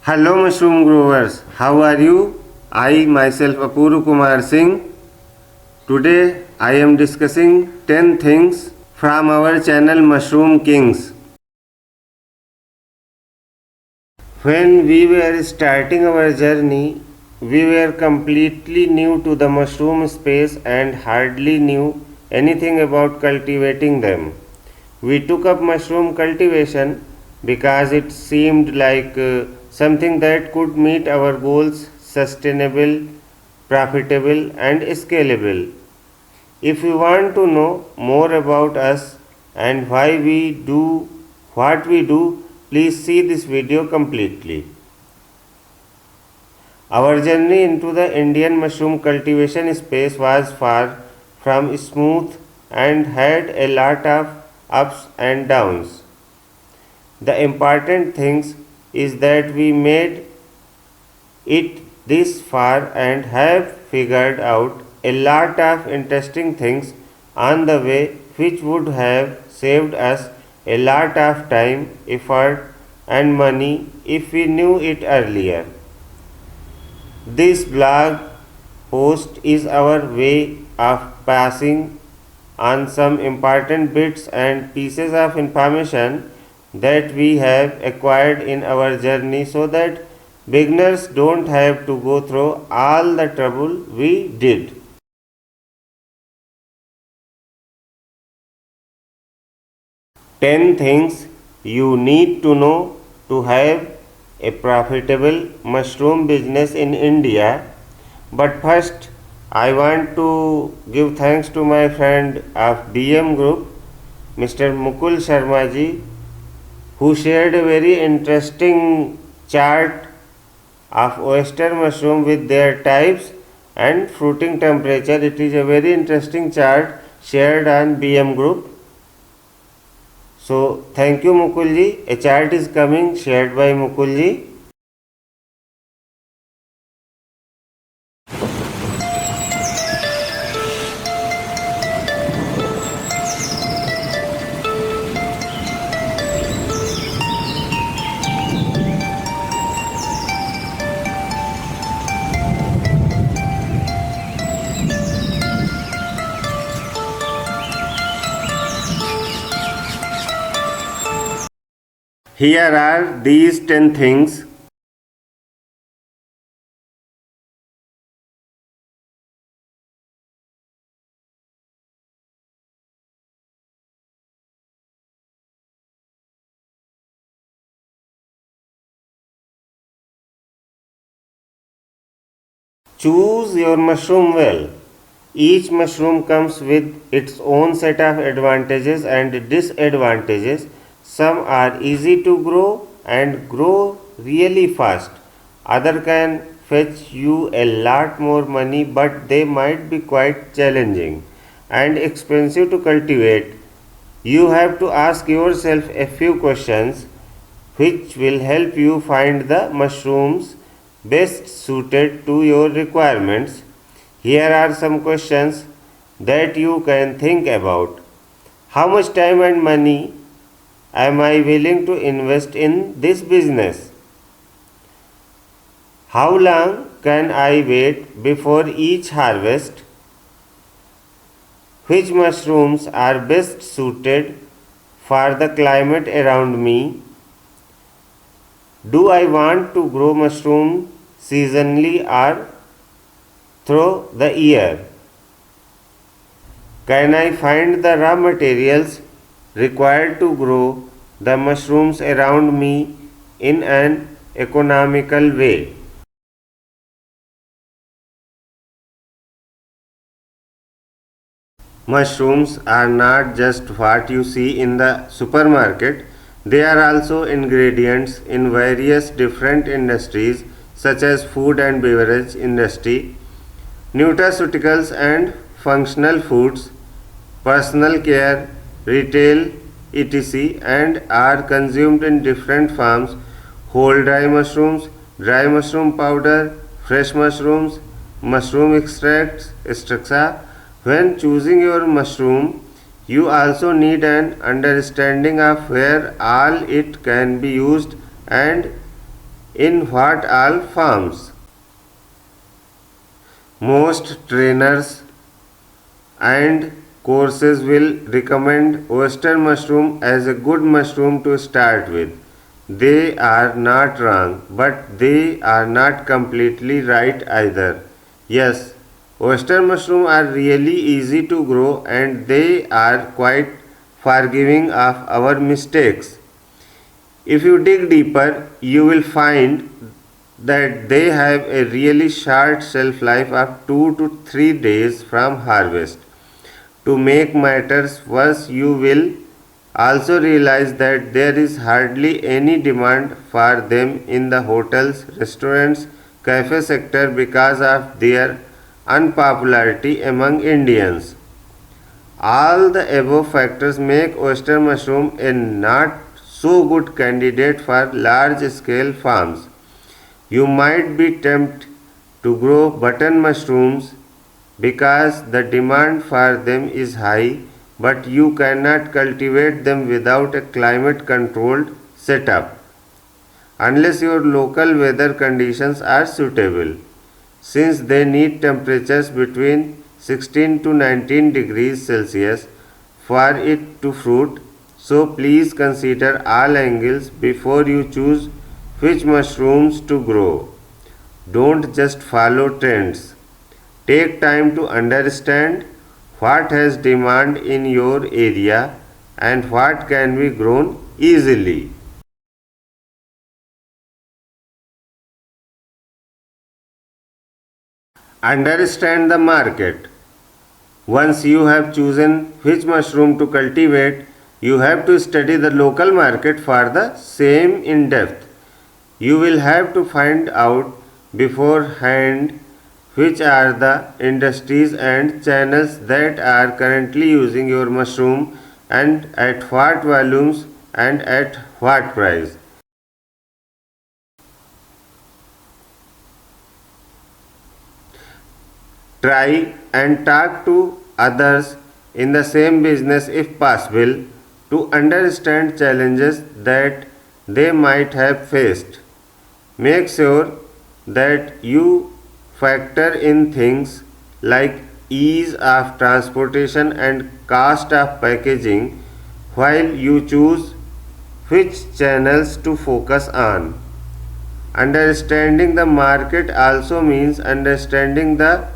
Hello mushroom growers, how are you? I myself Apuru Kumar Singh. Today I am discussing 10 things from our channel Mushroom Kings. When we were starting our journey, we were completely new to the mushroom space and hardly knew anything about cultivating them. We took up mushroom cultivation because it seemed like something that could meet our goals sustainable, profitable, and scalable. If you want to know more about us and why we do what we do, please see this video completely. Our journey into the Indian mushroom cultivation space was far from smooth and had a lot of ups and downs. The important thing is that we made it this far and have figured out a lot of interesting things on the way which would have saved us a lot of time, effort, and money if we knew it earlier. This blog post is our way of passing on some important bits and pieces of information that we have acquired in our journey so that beginners don't have to go through all the trouble we did. 10 things you need to know to have a profitable mushroom business in India. But first, I want to give thanks to my friend of BM Group, Mr. Mukul Sharma ji, who shared a very interesting chart of oyster mushroom with their types and fruiting temperature. It is a very interesting chart shared on BM Group. So thank you Mukul ji. A chart is coming shared by Mukul ji. Here are these 10 things. Choose your mushroom well. Each mushroom comes with its own set of advantages and disadvantages. Some are easy to grow and grow really fast. Other can fetch you a lot more money, but they might be quite challenging and expensive to cultivate. You have to ask yourself a few questions which will help you find the mushrooms best suited to your requirements. Here are some questions that you can think about. How much time and money am I willing to invest in this business? How long can I wait before each harvest? Which mushrooms are best suited for the climate around me? Do I want to grow mushroom seasonally or through the year? Can I find the raw materials required to grow the mushrooms around me in an economical way? Mushrooms are not just what you see in the supermarket, they are also ingredients in various different industries such as food and beverage industry, nutraceuticals and functional foods, personal care, retail, etc., and are consumed in different forms: whole dry mushroom powder, fresh mushrooms, mushroom extracts, etc. When choosing your mushroom, you also need an understanding of where all it can be used and in what all farms. Most trainers and courses will recommend oyster mushroom as a good mushroom to start with. They are not wrong, but they are not completely right either. Yes, oyster mushroom are really easy to grow and they are quite forgiving of our mistakes. If you dig deeper, you will find that they have a really short shelf life of 2 to 3 days from harvest. To make matters worse, you will also realize that there is hardly any demand for them in the hotels, restaurants, cafe sector because of their unpopularity among Indians. All the above factors make oyster mushroom a not so good candidate for large scale farms. You might be tempted to grow button mushrooms because the demand for them is high, but you cannot cultivate them without a climate controlled setup unless your local weather conditions are suitable. Since they need temperatures between 16 to 19 degrees Celsius for it to fruit, so please consider all angles before you choose which mushrooms to grow. Don't just follow trends. Take time to understand what has demand in your area and what can be grown easily. Understand the market. Once you have chosen which mushroom to cultivate, you have to study the local market for the same in depth. You will have to find out beforehand which are the industries and channels that are currently using your mushroom and at what volumes and at what price. Try and talk to others in the same business if possible to understand challenges that they might have faced. Make sure that you factor in things like ease of transportation and cost of packaging while you choose which channels to focus on. Understanding the market also means understanding the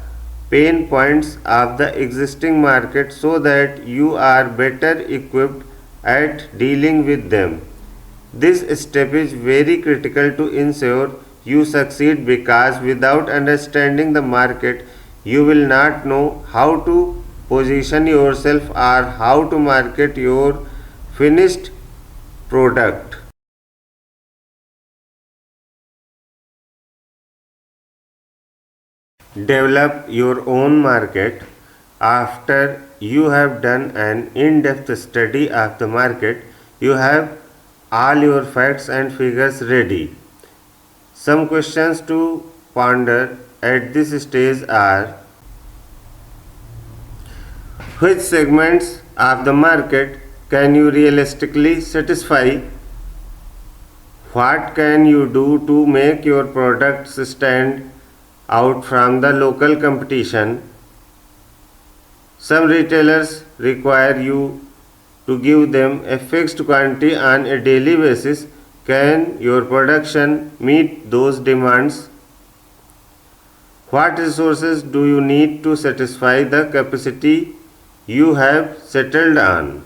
pain points of the existing market so that you are better equipped at dealing with them. This step is very critical to ensure you succeed because without understanding the market, you will not know how to position yourself or how to market your finished product. Develop your own market. After you have done an in depth study of the market, you have all your facts and figures ready. Some questions to ponder at this stage are: which segments of the market can you realistically satisfy? What can you do to make your products stand out from the local competition? Some retailers require you to give them a fixed quantity on a daily basis. Can your production meet those demands? What resources do you need to satisfy the capacity you have settled on?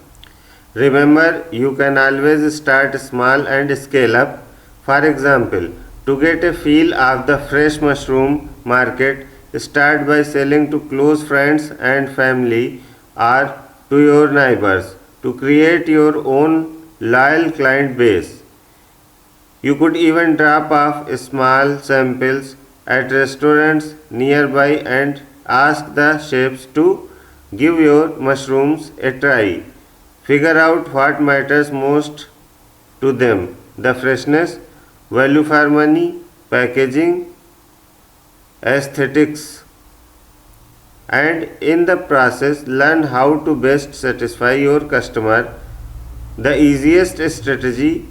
Remember, you can always start small and scale up. For example, to get a feel of the fresh mushroom market, start by selling to close friends and family or to your neighbors to create your own loyal client base. You could even drop off small samples at restaurants nearby and ask the chefs to give your mushrooms a try. Figure out what matters most to them: the freshness, value for money, packaging, aesthetics, and in the process learn how to best satisfy your customer. The easiest strategy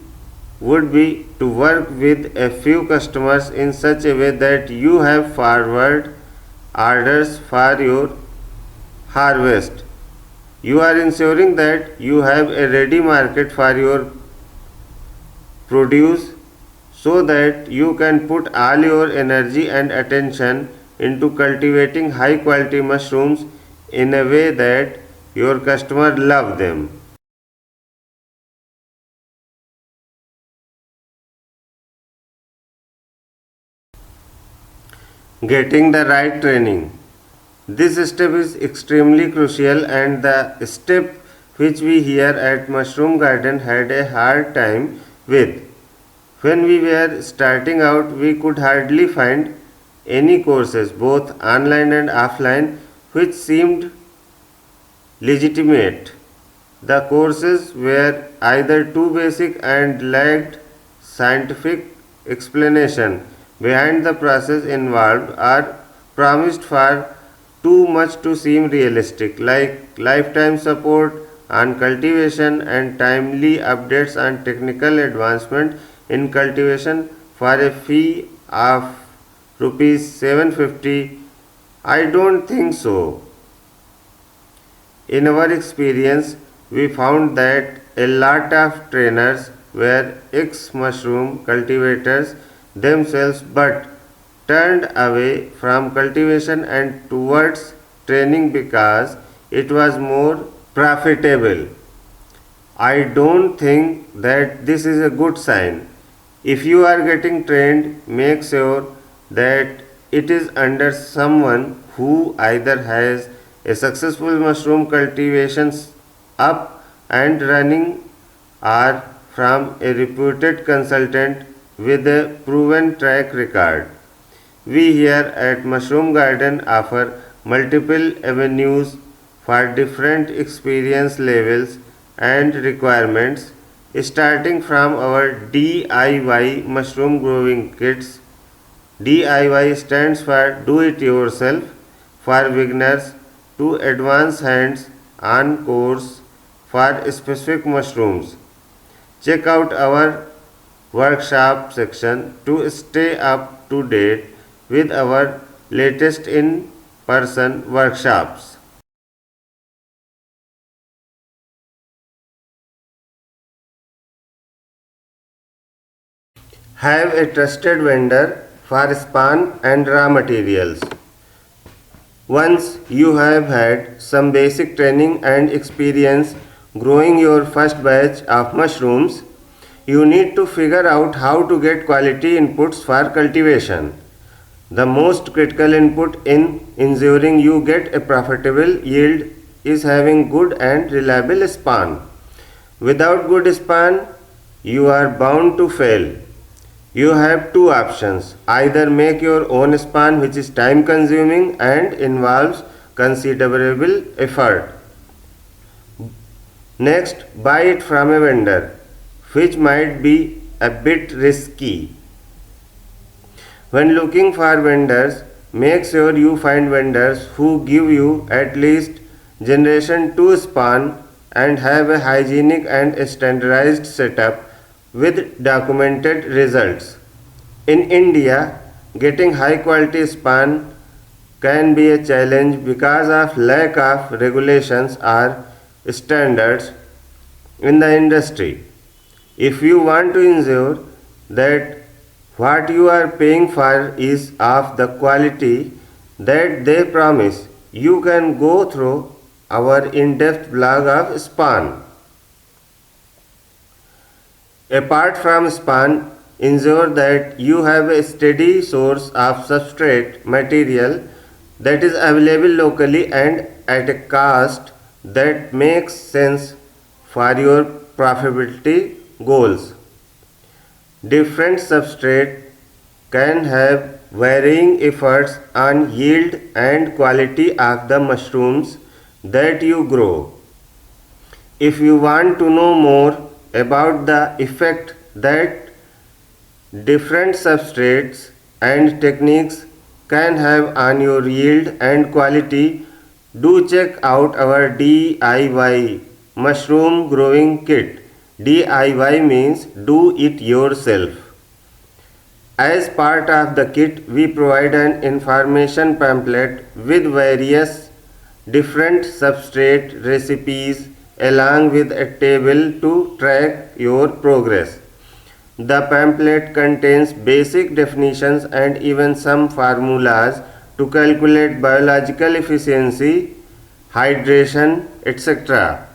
would be to work with a few customers in such a way that you have forward orders for your harvest. You are ensuring that you have a ready market for your produce so that you can put all your energy and attention into cultivating high quality mushrooms in a way that your customer love them. Getting the right training. This step is extremely crucial and the step which we here at Mushroom Garden had a hard time with. When we were starting out, we could hardly find any courses, both online and offline, which seemed legitimate. The courses were either too basic and lacked scientific explanation behind the process involved or promised far too much to seem realistic, like lifetime support on cultivation and timely updates on technical advancement in cultivation for a fee of rupees 750. I don't think so. In our experience, we found that a lot of trainers were ex mushroom cultivators themselves but turned away from cultivation and towards training because it was more profitable. I don't think that this is a good sign. If you are getting trained, make sure that it is under someone who either has a successful mushroom cultivations up and running or from a reputed consultant with a proven track record. We here at Mushroom Garden offer multiple avenues for different experience levels and requirements, starting from our DIY mushroom growing kits. DIY stands for Do It Yourself for beginners to advanced hands on course for specific mushrooms. Check out our workshop section to stay up to date with our latest in person workshops. Have a trusted vendor for spawn and raw materials. Once you have had some basic training and experience growing your first batch of mushrooms, you need to figure out how to get quality inputs for cultivation. The most critical input in ensuring you get a profitable yield is having good and reliable spawn. Without good spawn, you are bound to fail. You have two options: either make your own spawn, which is time consuming and involves considerable effort. Next, buy it from a vendor, which might be a bit risky. When looking for vendors, make sure you find vendors who give you at least generation 2 spawn and have a hygienic and standardized setup with documented results. In India, getting high quality spawn can be a challenge because of lack of regulations or standards in the industry. If you want to ensure that what you are paying for is of the quality that they promise, you can go through our in-depth blog of spawn. Apart from spawn, ensure that you have a steady source of substrate material that is available locally and at a cost that makes sense for your profitability goals. Different substrate can have varying efforts on yield and quality of the mushrooms that you grow. If you want to know more about the effect that different substrates and techniques can have on your yield and quality, do check out our DIY mushroom growing kit. DIY means do it yourself. As part of the kit, we provide an information pamphlet with various different substrate recipes along with a table to track your progress. The pamphlet contains basic definitions and even some formulas to calculate biological efficiency, hydration, etc.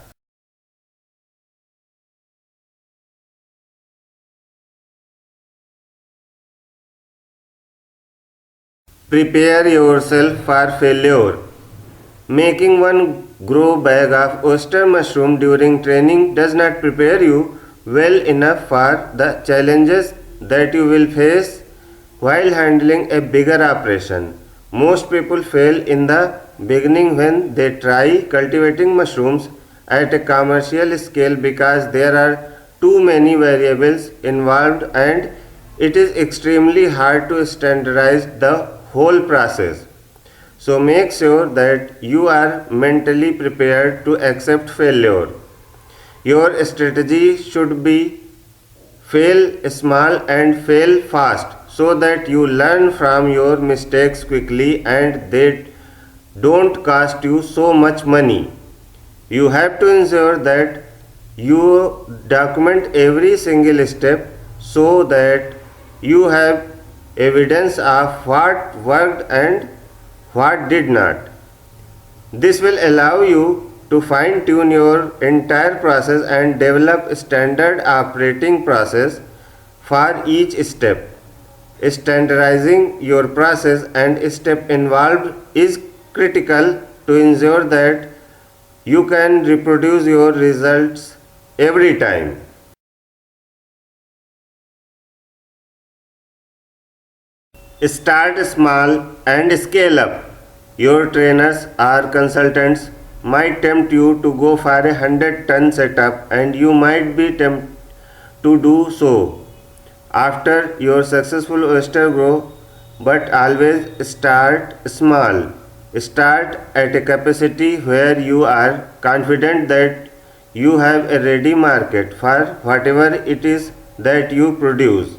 Prepare yourself for failure. Making one grow bag of oyster mushroom during training does not prepare you well enough for the challenges that you will face while handling a bigger operation. Most people fail in the beginning when they try cultivating mushrooms at a commercial scale because there are too many variables involved and it is extremely hard to standardize the whole process. So make sure that you are mentally prepared to accept failure. Your strategy should be fail small and fail fast so that you learn from your mistakes quickly and they don't cost you so much money. You have to ensure that you document every single step so that you have evidence of what worked and what did not. This will allow you to fine tune your entire process and develop a standard operating process for each step. Standardizing your process and step involved is critical to ensure that you can reproduce your results every time. Start small and scale up. Your trainers or consultants might tempt you to go for a 100-ton setup and you might be tempted to do so after your successful oyster grow, but always start small. Start at a capacity where you are confident that you have a ready market for whatever it is that you produce.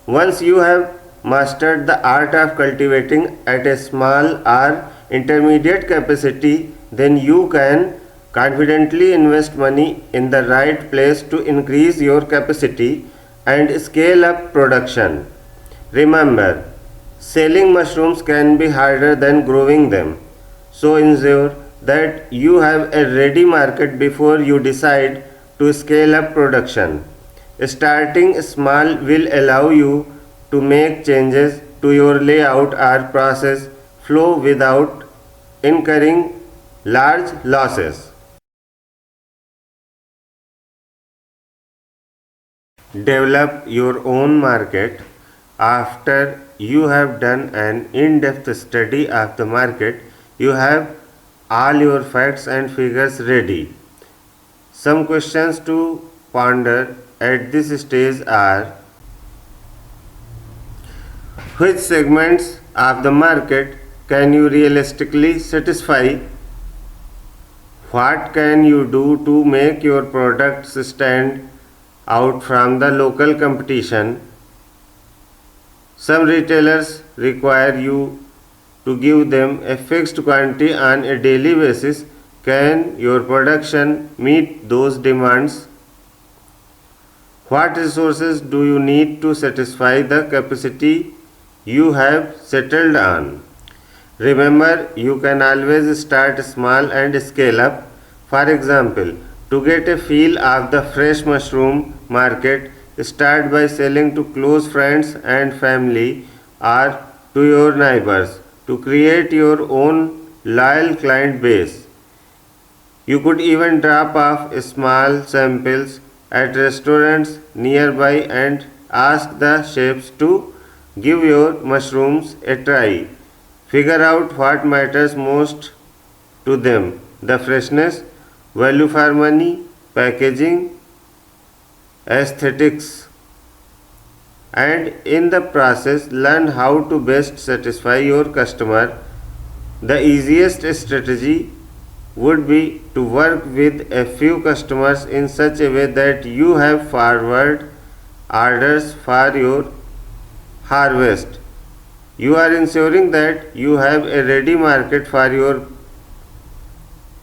Once you have mastered the art of cultivating at a small or intermediate capacity, then you can confidently invest money in the right place to increase your capacity and scale up production. Remember, selling mushrooms can be harder than growing them, so ensure that you have a ready market before you decide to scale up production. Starting small will allow you to make changes to your layout or process flow without incurring large losses. Develop your own market. After you have done an in-depth study of the market, you have all your facts and figures ready. Some questions to ponder at this stage are: which segments of the market can you realistically satisfy? What can you do to make your products stand out from the local competition? Some retailers require you to give them a fixed quantity on a daily basis. Can your production meet those demands? What resources do you need to satisfy the capacity you have settled on? Remember, you can always start small and scale up. For example, to get a feel of the fresh mushroom market, start by selling to close friends and family or to your neighbors to create your own loyal client base. You could even drop off small samples at restaurants nearby and ask the chefs to give your mushrooms a try. Figure out what matters most to them: the freshness, value for money, packaging, aesthetics, and in the process learn how to best satisfy your customer. The easiest strategy would be to work with a few customers in such a way that you have forward orders for your harvest. You are ensuring that you have a ready market for your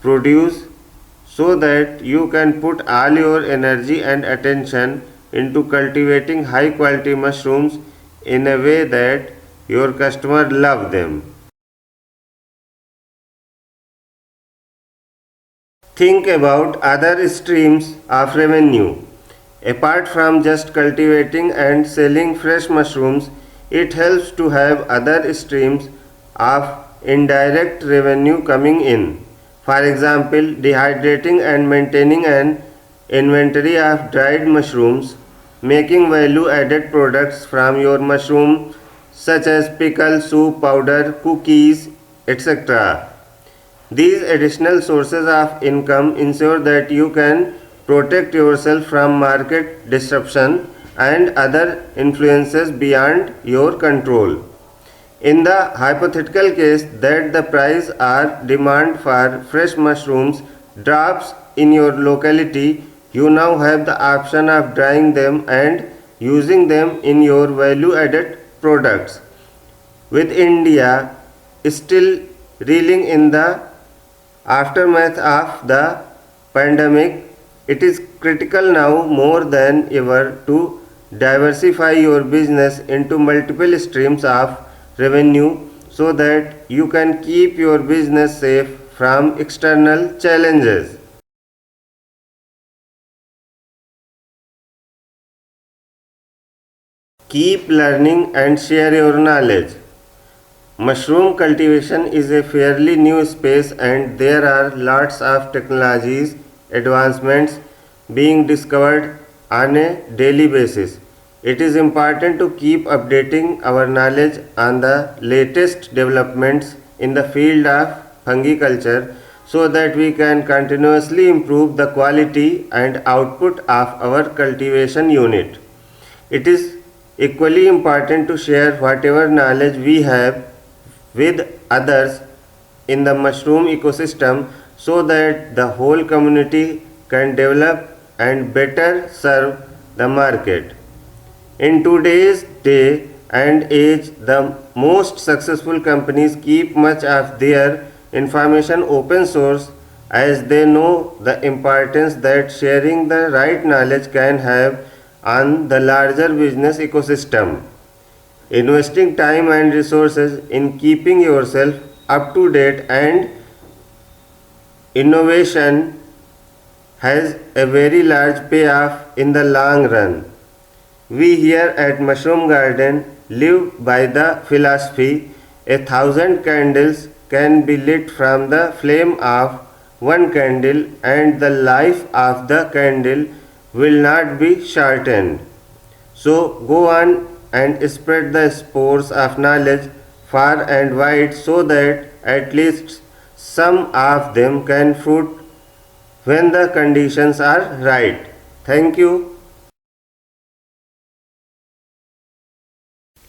produce so that you can put all your energy and attention into cultivating high quality mushrooms in a way that your customer love them. Think about other streams of revenue. Apart from just cultivating and selling fresh mushrooms, it helps to have other streams of indirect revenue coming in. For example, dehydrating and maintaining an inventory of dried mushrooms, making value added products from your mushroom such as pickle, soup, powder, cookies, etc. These additional sources of income ensure that you can protect yourself from market disruption and other influences beyond your control. In the hypothetical case that the price or demand for fresh mushrooms drops in your locality, you now have the option of drying them and using them in your value added products. With India still reeling in the aftermath of the pandemic, it is critical now more than ever to diversify your business into multiple streams of revenue so that you can keep your business safe from external challenges. Keep learning and share your knowledge. Mushroom cultivation is a fairly new space and there are lots of technologies advancements being discovered on a daily basis. It is important to keep updating our knowledge on the latest developments in the field of fungiculture so that we can continuously improve the quality and output of our cultivation unit. It is equally important to share whatever knowledge we have with others in the mushroom ecosystem so that the whole community can develop and better serve the market. In today's day and age, the most successful companies keep much of their information open source as they know the importance that sharing the right knowledge can have on the larger business ecosystem. Investing time and resources in keeping yourself up to date and innovation has a very large payoff in the long run. We here at Mushroom Garden live by the philosophy 1,000 candles can be lit from the flame of one candle and the life of the candle will not be shortened. So go on and spread the spores of knowledge far and wide so that at least some of them can fruit when the conditions are right. Thank you.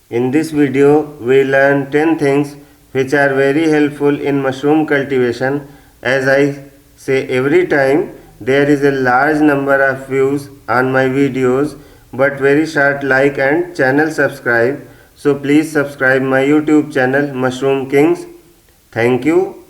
In this video, we learn 10 things which are very helpful in mushroom cultivation. As I say every time, there is a large number of views on my videos but very short like and channel subscribe. So please subscribe my YouTube channel Mushroom Kings. Thank you.